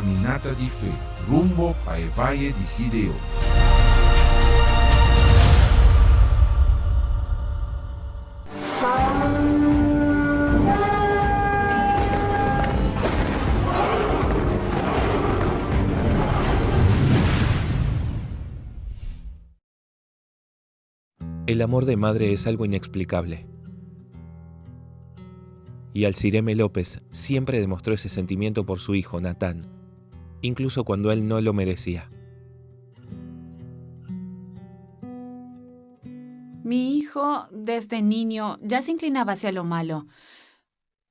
caminata di fé rumbo al Valle de Gideón. El amor de madre es algo inexplicable. Y Alcireme López siempre demostró ese sentimiento por su hijo, Natán, incluso cuando él no lo merecía. Mi hijo, desde niño, ya se inclinaba hacia lo malo.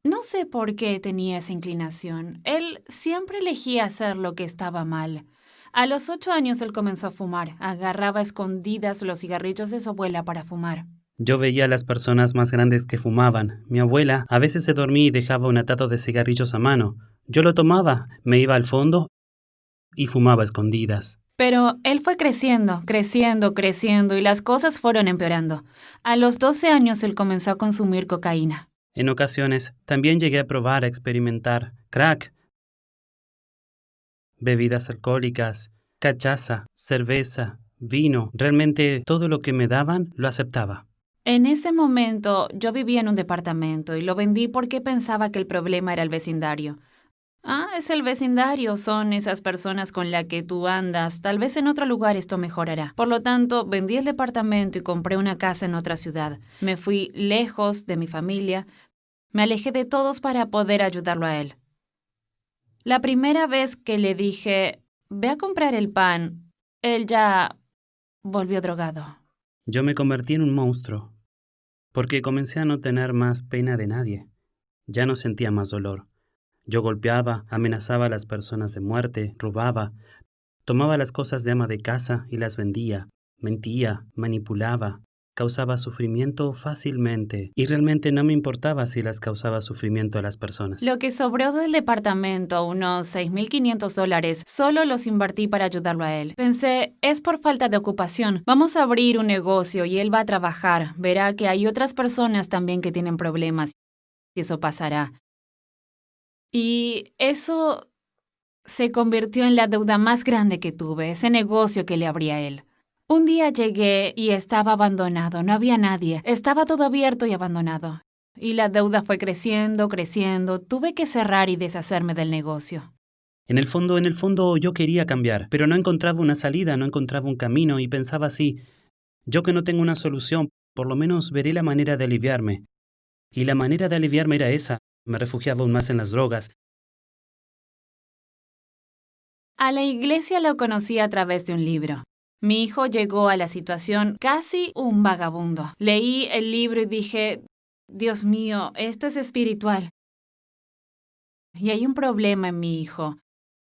No sé por qué tenía esa inclinación. Él siempre elegía hacer lo que estaba mal. A los 8 años él comenzó a fumar. Agarraba a escondidas los cigarrillos de su abuela para fumar. Yo veía a las personas más grandes que fumaban. Mi abuela a veces se dormía y dejaba un atado de cigarrillos a mano. Yo lo tomaba, me iba al fondo y fumaba a escondidas. Pero él fue creciendo y las cosas fueron empeorando. A los 12 años él comenzó a consumir cocaína. En ocasiones también llegué a probar, a experimentar crack, bebidas alcohólicas, cachaza, cerveza, vino. Realmente todo lo que me daban lo aceptaba. En ese momento yo vivía en un departamento y lo vendí porque pensaba que el problema era el vecindario. Es el vecindario, son esas personas con las que tú andas. Tal vez en otro lugar esto mejorará. Por lo tanto, vendí el departamento y compré una casa en otra ciudad. Me fui lejos de mi familia. Me alejé de todos para poder ayudarlo a él. La primera vez que le dije, ve a comprar el pan, él ya volvió drogado. Yo me convertí en un monstruo, porque comencé a no tener más pena de nadie. Ya no sentía más dolor. Yo golpeaba, amenazaba a las personas de muerte, robaba, tomaba las cosas de ama de casa y las vendía, mentía, manipulaba, causaba sufrimiento fácilmente y realmente no me importaba si las causaba sufrimiento a las personas. Lo que sobró del departamento, unos $6,500, solo los invertí para ayudarlo a él. Pensé, es por falta de ocupación. Vamos a abrir un negocio y él va a trabajar. Verá que hay otras personas también que tienen problemas y eso pasará. Y eso se convirtió en la deuda más grande que tuve, ese negocio que le abrí a él. Un día llegué y estaba abandonado, no había nadie, estaba todo abierto y abandonado. Y la deuda fue creciendo, tuve que cerrar y deshacerme del negocio. En el fondo yo quería cambiar, pero no encontraba una salida, no encontraba un camino y pensaba así, yo que no tengo una solución, por lo menos veré la manera de aliviarme. Y la manera de aliviarme era esa. Me refugiaba aún más en las drogas. A la iglesia lo conocí a través de un libro. Mi hijo llegó a la situación casi un vagabundo. Leí el libro y dije, Dios mío, esto es espiritual. Y hay un problema en mi hijo.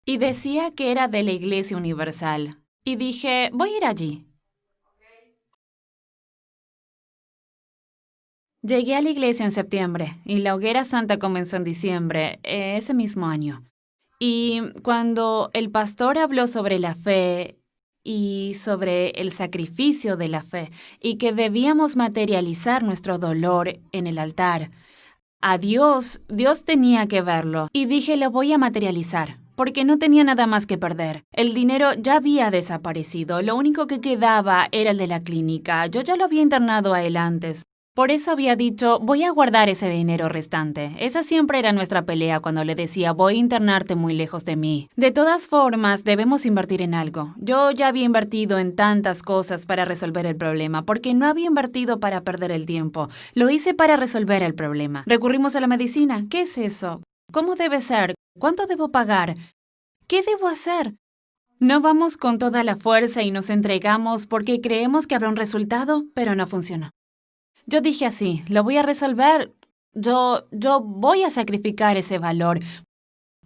Y decía que era de la Iglesia Universal. Y dije, voy a ir allí. Llegué a la iglesia en septiembre y la hoguera santa comenzó en diciembre, ese mismo año. Y cuando el pastor habló sobre la fe y sobre el sacrificio de la fe y que debíamos materializar nuestro dolor en el altar, a Dios tenía que verlo. Y dije, lo voy a materializar, porque no tenía nada más que perder. El dinero ya había desaparecido, lo único que quedaba era el de la clínica. Yo ya lo había internado a él antes. Por eso había dicho, voy a guardar ese dinero restante. Esa siempre era nuestra pelea cuando le decía, voy a internarte muy lejos de mí. De todas formas, debemos invertir en algo. Yo ya había invertido en tantas cosas para resolver el problema, porque no había invertido para perder el tiempo. Lo hice para resolver el problema. Recurrimos a la medicina. ¿Qué es eso? ¿Cómo debe ser? ¿Cuánto debo pagar? ¿Qué debo hacer? No vamos con toda la fuerza y nos entregamos porque creemos que habrá un resultado, pero no funcionó. Yo dije así, lo voy a resolver, yo voy a sacrificar ese valor,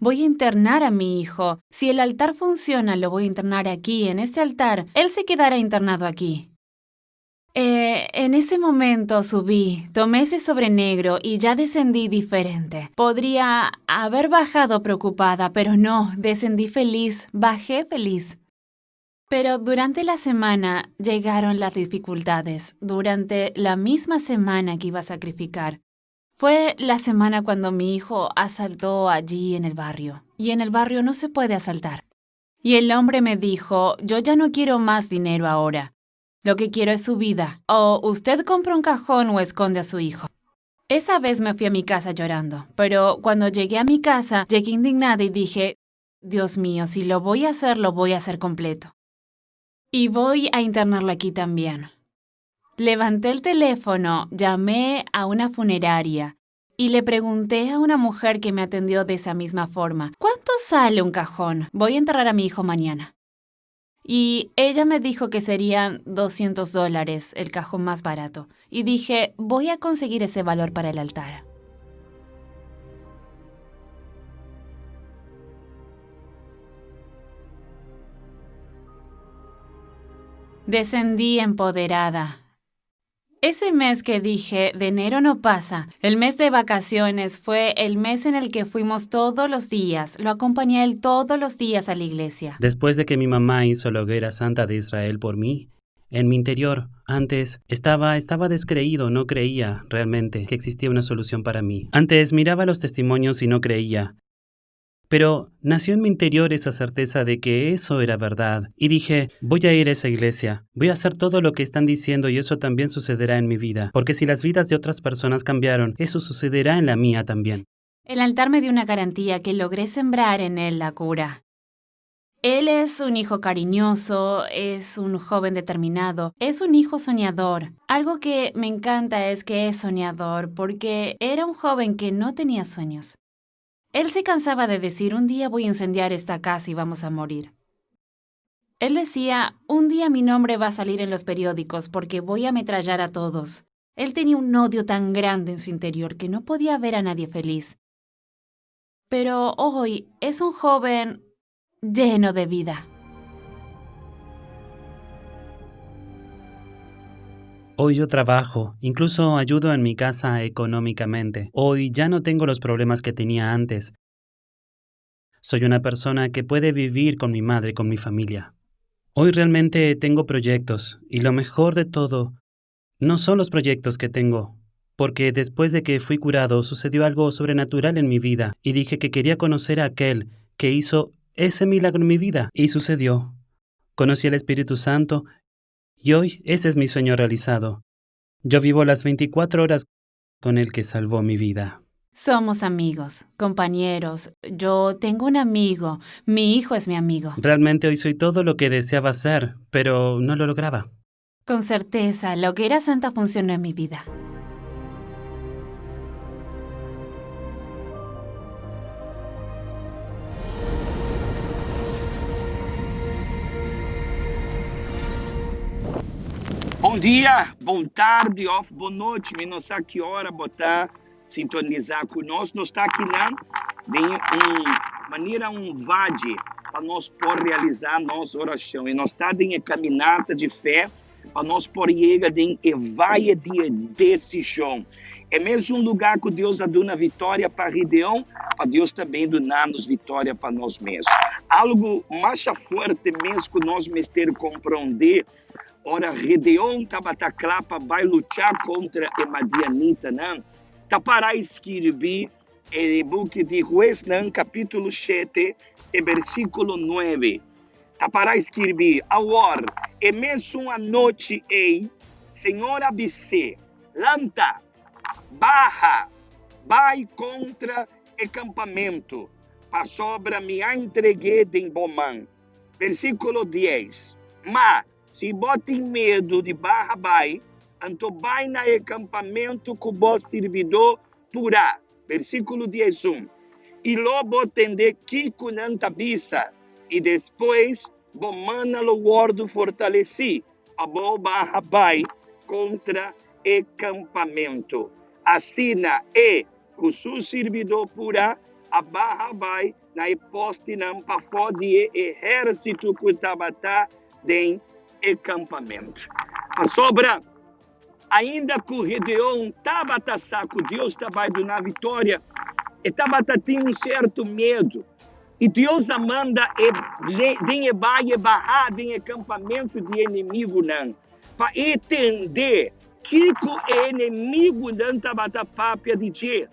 voy a internar a mi hijo. Si el altar funciona, lo voy a internar aquí, en este altar, él se quedará internado aquí. En ese momento subí, tomé ese sobre negro y ya descendí diferente. Podría haber bajado preocupada, pero no, descendí feliz, bajé feliz. Pero durante la semana llegaron las dificultades. Durante la misma semana que iba a sacrificar, Fue la semana cuando mi hijo asaltó allí en el barrio, y en el barrio no se puede asaltar. Y el hombre me dijo, yo ya no quiero más dinero ahora. Lo que quiero es su vida. O usted compra un cajón o esconde a su hijo. Esa vez me fui a mi casa llorando, pero cuando llegué a mi casa, llegué indignada y dije, Dios mío, si lo voy a hacer completo. Y voy a internarlo aquí también. Levanté el teléfono, llamé a una funeraria y le pregunté a una mujer que me atendió de esa misma forma, ¿cuánto sale un cajón? Voy a enterrar a mi hijo mañana. Y ella me dijo que serían $200 el cajón más barato. Y dije, voy a conseguir ese valor para el altar. Descendí empoderada. Ese mes que dije, de enero no pasa, el mes de vacaciones fue el mes en el que fuimos todos los días. Lo acompañé a él todos los días a la iglesia. Después de que mi mamá hizo la hoguera santa de Israel por mí, en mi interior, antes, estaba descreído, no creía realmente que existía una solución para mí. Antes miraba los testimonios y no creía. Pero nació en mi interior esa certeza de que eso era verdad. Y dije, voy a ir a esa iglesia, voy a hacer todo lo que están diciendo y eso también sucederá en mi vida. Porque si las vidas de otras personas cambiaron, eso sucederá en la mía también. El altar me dio una garantía que logré sembrar en él la cura. Él es un hijo cariñoso, es un joven determinado, es un hijo soñador. Algo que me encanta es que es soñador porque era un joven que no tenía sueños. Él se cansaba de decir, un día voy a incendiar esta casa y vamos a morir. Él decía, un día mi nombre va a salir en los periódicos porque voy a ametrallar a todos. Él tenía un odio tan grande en su interior que no podía ver a nadie feliz. Pero hoy es un joven lleno de vida. Hoy yo trabajo, incluso ayudo en mi casa económicamente. Hoy ya no tengo los problemas que tenía antes. Soy una persona que puede vivir con mi madre, con mi familia. Hoy realmente tengo proyectos, y lo mejor de todo, no son los proyectos que tengo, porque después de que fui curado sucedió algo sobrenatural en mi vida, y dije que quería conocer a aquel que hizo ese milagro en mi vida, y sucedió. Conocí al Espíritu Santo, y hoy ese es mi sueño realizado. Yo vivo las 24 horas con el que salvó mi vida. Somos amigos, compañeros. Yo tengo un amigo. Mi hijo es mi amigo. Realmente hoy soy todo lo que deseaba ser, pero no lo lograba. Con certeza, la hoguera santa funcionó en mi vida. Bom dia, boa tarde, boa noite, eu não sei a que hora botar, sintonizar conosco. Nós está aqui de maneira VAD para nós por realizar nossa oração. E nós está em caminhada de fé para nós por chegar em vaia de decisão. É mesmo lugar que Deus dá uma vitória para Gideão, para Deus também dar-nos vitória para nós mesmos. Algo mais forte mesmo que nós mesmos compreender. Ora, Gideão estava clapa, vai lutar contra a Madianita, não? Está para escrever no book de Juez, não? Capítulo 7, versículo 9. Está para escrever, agora, é mesmo a noite, Senhor ABC, lanta, barra, vai contra o acampamento, para sobra me entreguei de Bomã. Versículo 10. Mas, se botem medo de barra vai, então vai na acampamento com o vosso servidor purá. Versículo 11. E logo tende que cunanta bisa, e depois bomana lo guardo fortaleci, a boa barra vai contra acampamento. Assina com o seu servidor purá, a barra vai na poste não para fora de exército que estava dentro acampamento. A sobra, ainda que o Gideão estava saco, Deus estava dando vitória, estava tendo um certo medo. E Deus manda barrar em acampamento de inimigo, não, para entender que o inimigo não está batendo papia de dia,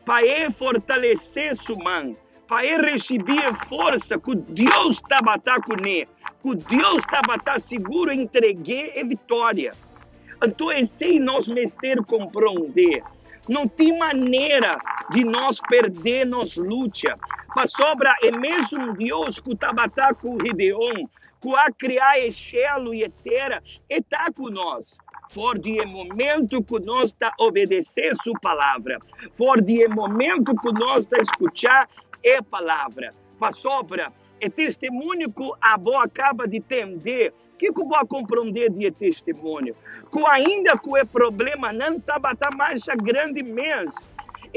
para fortalecer sua mão, para receber força que Deus está batendo com ele, que Deus está batendo seguro entregue a vitória. Então, assim nós mestre compreender. Não tem maneira de nós perder nossa luta. Para sobra é mesmo Deus que está batendo com Gideon, que a criar o céu e a terra, está com nós. For de momento que nós está obedecer sua palavra. For de momento que nós está escutar a palavra. Para sobra, é testemunho que a boa acaba de entender. O que eu vou compreender de testemunho? Que ainda que o problema não está batendo mais grande mesmo,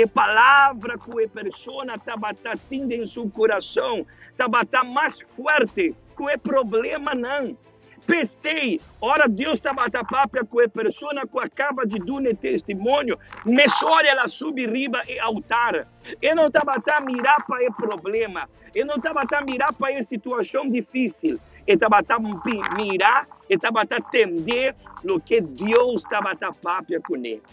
a palavra que a pessoa está batendo em seu coração, está batendo mais forte que o problema não. Pensei, ora Deus está batendo papo com a pessoa que acaba de dar testemunho, mas olha ela subir riba e altar. Eu não está batendo mirar para o problema, eu não está batendo mirar para a situação difícil. Ele está batendo mirar, ele está batendo entender o que Deus está batendo papo com ele.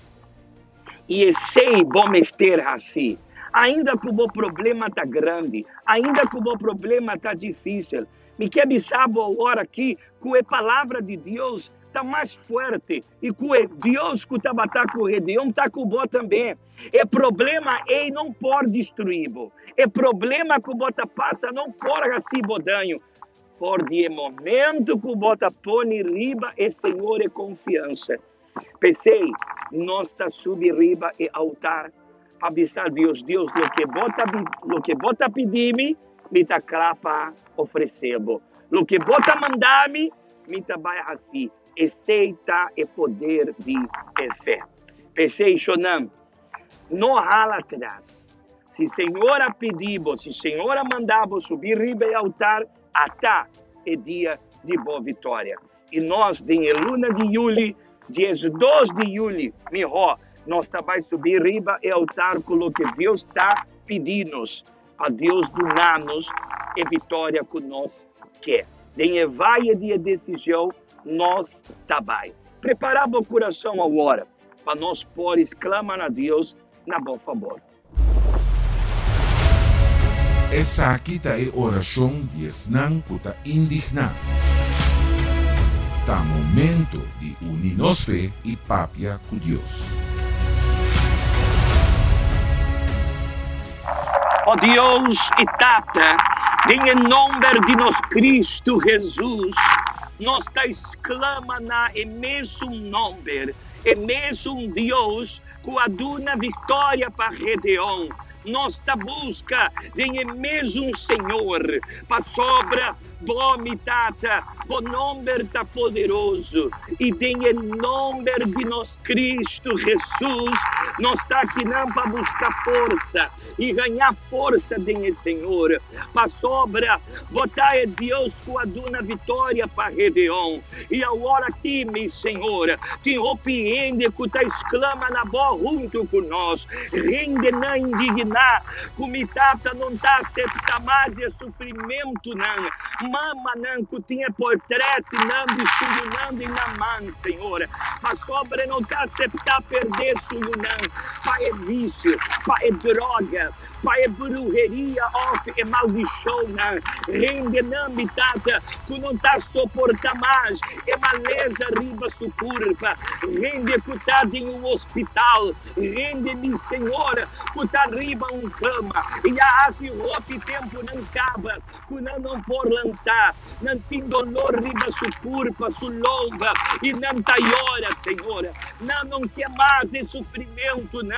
E sei bom mestre assim. Ainda que o problema está grande, ainda que o problema está difícil, me quer saber agora aqui que a palavra de Deus está mais forte e que Deus que está batendo com o Gideon está com o bom também. O problema é não pode destruir. O problema que o bota passa não pode assim bodanho. Por de momento que o bota põe riba e Senhor é confiança. Pensei, nós está subir riba e altar para avisar Deus, o que bota pedir-me, me está para oferecer. O que bota mandar-me, me está vai assim. Aceita o poder de fé. Pensei, Shonam, não rala atrás. Se Senhora pedir, se Senhora mandar subir riba e altar, até é dia de boa vitória. E nós, em luna de julho, dia 2 de julho, melhor, nós também subir riba e altar com o que Deus está pedindo para Deus dar-nos a vitória que nós quer. Em vale de decisão, nós também. Preparar o coração agora, para nós por exclamar a Deus na bom favor. Essa aqui é a oração de Esnan que está indignado. Está momento de unir nossa fé e papia com Deus. Ó Deus e Tata, em nome de nosso Cristo Jesus, nós está exclama na mesmo nome, mesmo Deus que aduna vitória para Gideon. Nós está busca de mesmo Senhor, para sobra bom mitata, bom nome tá poderoso, e em nome de nosso Cristo Jesus, nós está aqui não para buscar força, e ganhar força de Senhor, para sobra, botar Deus com a duna vitória para Gideon, e agora aqui, meu Senhor, te repreende que está exclama na boa junto com nós, rende na indignar, que mitata não está aceitando mais o sofrimento não, mama não, que tinha portrait não, de surinando e na mão, Senhor, para sobre não está aceitando perder suyo não, para vício, para droga, para brujeria, e maldição, rende não, mitata, que não está suportando mais, maleza riba sua curva, rende que está em hospital, rende-me, Senhor, que está riba cama, e a roupa tempo não acaba, que não pode lançar, não tem dolor riba sua curva, sua lomba, e não está hora, Senhor, não quer mais esse sofrimento, não.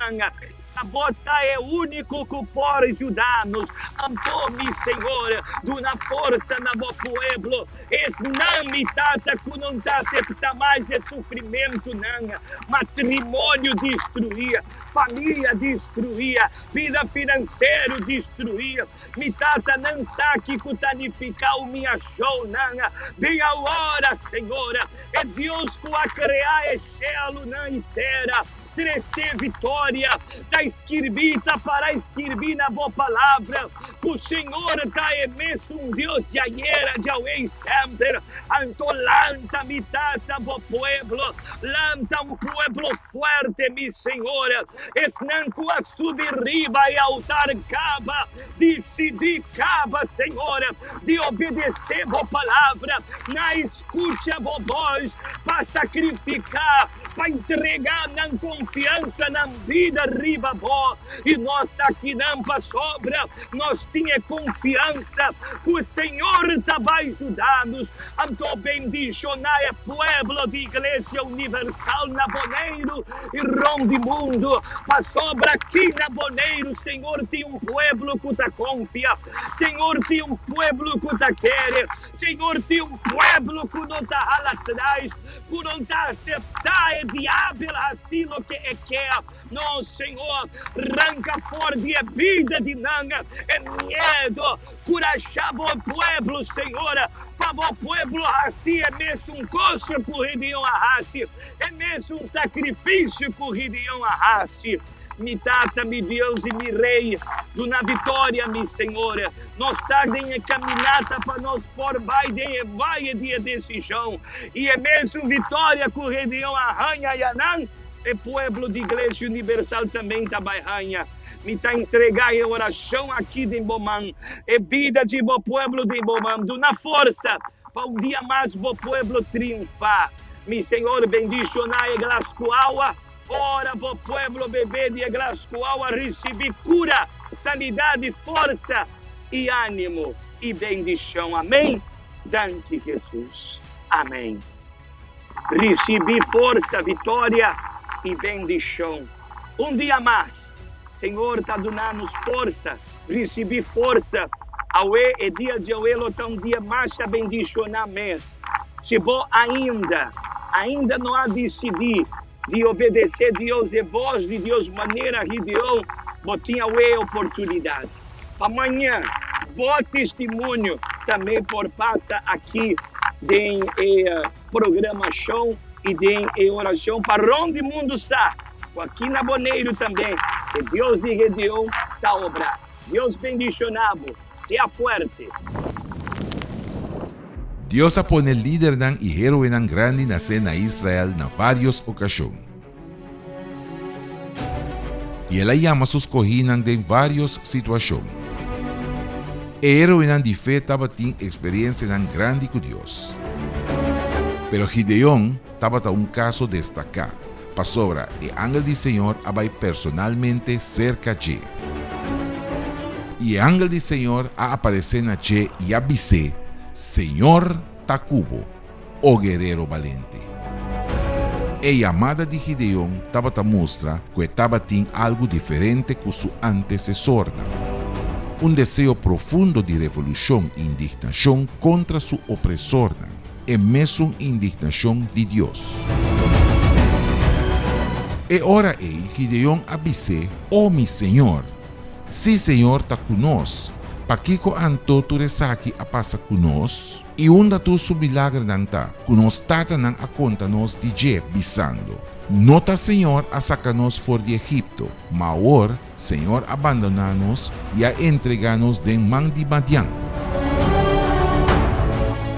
A bota é o único que pode ajudar-nos. Antônio, Senhor, dá força na meu povo. Es não me tata que não está aceitando mais esse sofrimento, não. Matrimônio destruía, família destruía, vida financeira destruía. Me tata não sabe que tanificar o minha show, não. Bem a hora, Senhor, é Deus que vai criar o céu na terra. Crescer vitória, está escrever na boa palavra, que o Senhor está mesmo Deus de ayer, de hoje e sempre. Então lanta mitata bo pueblo, lanta pueblo fuerte, mi Senhor. Esnanco a subir riba e altar caba, decidir caba, Senhor, de obedecer boa palavra, na escuta boa voz, para sacrificar, para entregar na confiança na vida riba boa. E nós aqui não para sobra, nós tinha confiança que o Senhor está ajudando-nos. Então bendicionar é pueblo de Igreja Universal na Boneiro e Ronde Mundo. Para sobra aqui na Boneiro, Senhor tem pueblo que te confia, Senhor tem pueblo que te quer, Senhor tem pueblo que não está atrás, que não está aceitar o diabo aquilo que quer. Não, Senhor, arranca fora de vida de nanga, é medo, curachar o pueblo, Senhor, para o pueblo assim, é mesmo coisa que o Gideão arrasse, é mesmo sacrifício que o Gideão arrasse. Me tata, mi Deus e mi Rei, na vitória, mi Senhor. Nós estamos em caminhada para nós por vai de decisão. E é mesmo vitória que o Gideão arranha e anã. E o povo de Igreja Universal também está arranha. Me está entregar em oração aqui de Bomã. E vida de bo povo de Bomã. Na força para dia mais bo povo triunfar. Mi Senhor, bendicionar e glascoaua. Ora, o povo bebê de Glasgow receber cura, sanidade, força e ânimo e bendição. Amém? Dante Jesus. Amém. Receber força, vitória e bendição. Dia mais, Senhor está dando-nos força, receber força. Aue é dia de Auelo, está dia mais a bendicionar mês. Se bom ainda não há decidido de obedecer a Deus e voz de Deus, maneira que Deus botinha a oportunidade. Amanhã, bom testemunho também por passa aqui de programação e de oração para onde o mundo está. Aqui na Boneiro também, que Deus de Gedeão está obrando. Deus bendicionado, seja forte. Dios pone líder ng y héroe ng grande na cena Israel na varios ocasión. Y él llama sus cojinan de varios situación. Héroe ng di fe taba tin experiencia ng grande con Dios. Pero Gideón taba ta un caso destacar. Pa sobra, el ángel del Señor abay personalmente cerca de. Y el ángel del Señor a aparecer na che y avisé, Señor Tacubo, o guerrero valente. A llamada de Gideón estaba a mostrar que estaba en algo diferente que su antecesor. Un deseo profundo de revolución e indignación contra su opresor. E mesmo indignación de Dios. E ora Gideón avisé, oh mi Señor, si Señor está conosco, Pakiko anto tu resaki a pasa kunos, e unda tu su milagre nanta, kunos tata nang akonta nos DJ bisando. Nota Senhor a sacanos for de Egipto, maor Senhor abandonanos e a entreganos den man di Madian.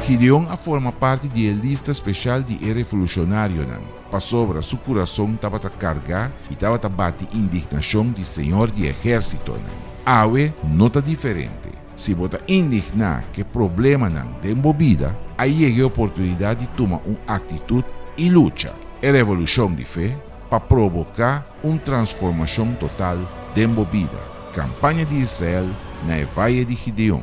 Gideon a forma parte de lista especial de revolucionário nan. Pa sobra su coração tava a carga e tava a bate indignação de Senhor de exército nan. Awe nota diferente. Se bota indignar que problema não tem movida, aí é a oportunidade de tomar uma atitude e luta. É revolução de fé para provocar uma transformação total de movida. Campanha de Israel na Valle de Gideon.